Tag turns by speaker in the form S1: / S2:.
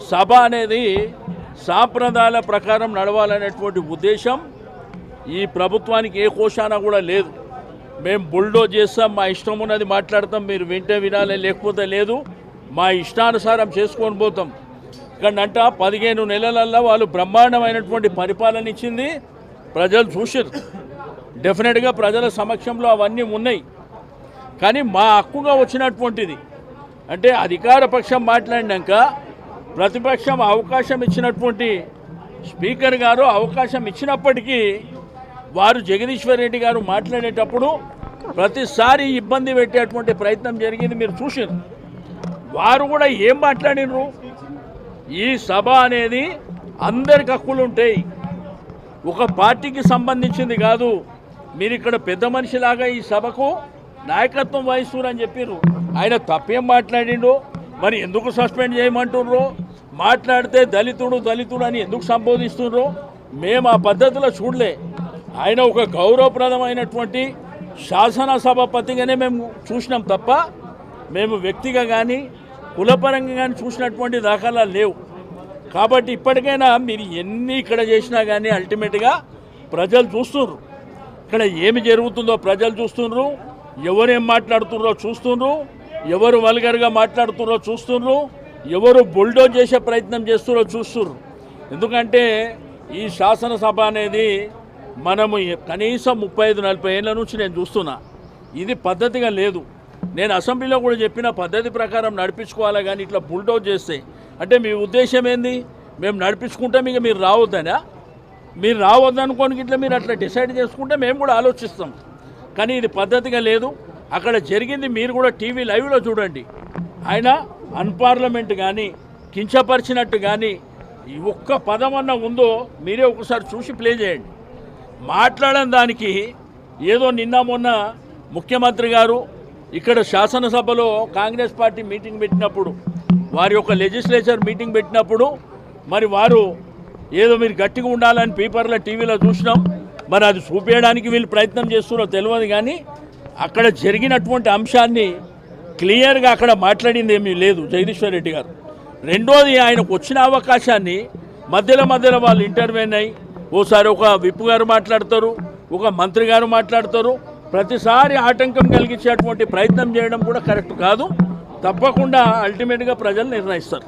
S1: సభ అనేది సాంప్రదాయాల ప్రకారం నడవాలనేటువంటి ఉద్దేశం ఈ ప్రభుత్వానికి ఏ కోశాన కూడా లేదు. మేము బుల్డోజ్ చేస్తాం, మా ఇష్టం ఉన్నది మాట్లాడతాం, మీరు వింటే వినాలి లేకపోతే లేదు, మా ఇష్టానుసారం చేసుకొని పోతాం. ఇక్కడంట 15 నెలలల్లో వాళ్ళు బ్రహ్మాండమైనటువంటి పరిపాలన ఇచ్చింది, ప్రజలు చూసారు. డెఫినెట్గా ప్రజల సమక్షంలో అవన్నీ ఉన్నాయి. కానీ మా హక్కుగా వచ్చినటువంటిది అంటే అధికార పక్షం మాట్లాడినాక ప్రతిపక్షం అవకాశం ఇచ్చినటువంటి స్పీకర్ గారు అవకాశం ఇచ్చినప్పటికీ వారు జగదీశ్వర్ రెడ్డి గారు మాట్లాడేటప్పుడు ప్రతిసారి ఇబ్బంది పెట్టేటువంటి ప్రయత్నం జరిగింది, మీరు చూసారు. వారు కూడా ఏం మాట్లాడినరు, ఈ సభ అనేది అందరికి హక్కులు ఉంటాయి, ఒక పార్టీకి సంబంధించింది కాదు, మీరు ఇక్కడ పెద్ద మనిషిలాగా ఈ సభకు నాయకత్వం వహిస్తున్నారు చెప్పారు. ఆయన తప్పేం మాట్లాడిండు, మరి ఎందుకు సస్పెండ్ చేయమంటుర్రు, మాట్లాడితే దళితుడు అని ఎందుకు సంబోధిస్తున్నారు, మేము ఆ పద్ధతిలో చూడలే. ఆయన ఒక గౌరవప్రదమైనటువంటి శాసనసభాపతిగానే మేము చూసినాం తప్ప మేము వ్యక్తిగా కానీ కులపరంగా కానీ చూసినటువంటి దాఖలాలు లేవు. కాబట్టి ఇప్పటికైనా మీరు ఎన్ని ఇక్కడ చేసినా కానీ అల్టిమేట్గా ప్రజలు చూస్తున్నారు, ఇక్కడ ఏమి జరుగుతుందో ప్రజలు చూస్తున్నారు, ఎవరేం మాట్లాడుతున్నారో చూస్తున్నారు, ఎవరు వల్గర్గా మాట్లాడుతున్నారో చూస్తున్నారు, ఎవరు బుల్డోజ్ చేసే ప్రయత్నం చేస్తున్నారో చూస్తున్నారు. ఎందుకంటే ఈ శాసనసభ అనేది మనము కనీసం 35-40 ఏళ్ళ నుంచి నేను చూస్తున్నా, ఇది పద్ధతిగా లేదు. నేను అసెంబ్లీలో కూడా చెప్పిన పద్ధతి ప్రకారం నడిపించుకోవాలా, కానీ ఇట్లా బుల్డోజ్ చేస్తే అంటే మీ ఉద్దేశం ఏంది, మేము నడిపించుకుంటాం ఇక మీరు రావద్దనా, మీరు రావద్దనుకోనికి ఇట్లా మీరు అట్లా డిసైడ్ చేసుకుంటే మేము కూడా ఆలోచిస్తాం. కానీ ఇది పద్ధతిగా లేదు. అక్కడ జరిగింది మీరు కూడా టీవీ లైవ్లో చూడండి. ఆయన అన్పార్లమెంట్ కానీ కించపరిచినట్టు కానీ ఒక్క పదం అన్న ఉందో మీరే ఒకసారి చూసి ప్లే చేయండి. మాట్లాడని దానికి ఏదో నిన్న మొన్న ముఖ్యమంత్రి గారు ఇక్కడ శాసనసభలో కాంగ్రెస్ పార్టీ మీటింగ్ పెట్టినప్పుడు, వారి యొక్క లెజిస్లేచర్ మీటింగ్ పెట్టినప్పుడు మరి వారు ఏదో మీరు గట్టిగా ఉండాలని పేపర్లో టీవీలో చూసినాం, మరి అది చూపించడానికి వీళ్ళు ప్రయత్నం చేస్తున్నారో తెలియదు. కానీ అక్కడ జరిగినటువంటి అంశాన్ని క్లియర్గా అక్కడ మాట్లాడింది ఏమీ లేదు జగదీశ్వర్ రెడ్డి గారు. రెండోది, ఆయనకు వచ్చిన అవకాశాన్ని మధ్యలో వాళ్ళు ఇంటర్వ్యూన్ అయ్యి ఓసారి ఒక విప్ గారు మాట్లాడతారు, ఒక మంత్రి గారు మాట్లాడతారు, ప్రతిసారి ఆటంకం కలిగించేటువంటి ప్రయత్నం చేయడం కూడా కరెక్ట్ కాదు. తప్పకుండా అల్టిమేట్గా ప్రజలు నిర్ణయిస్తారు.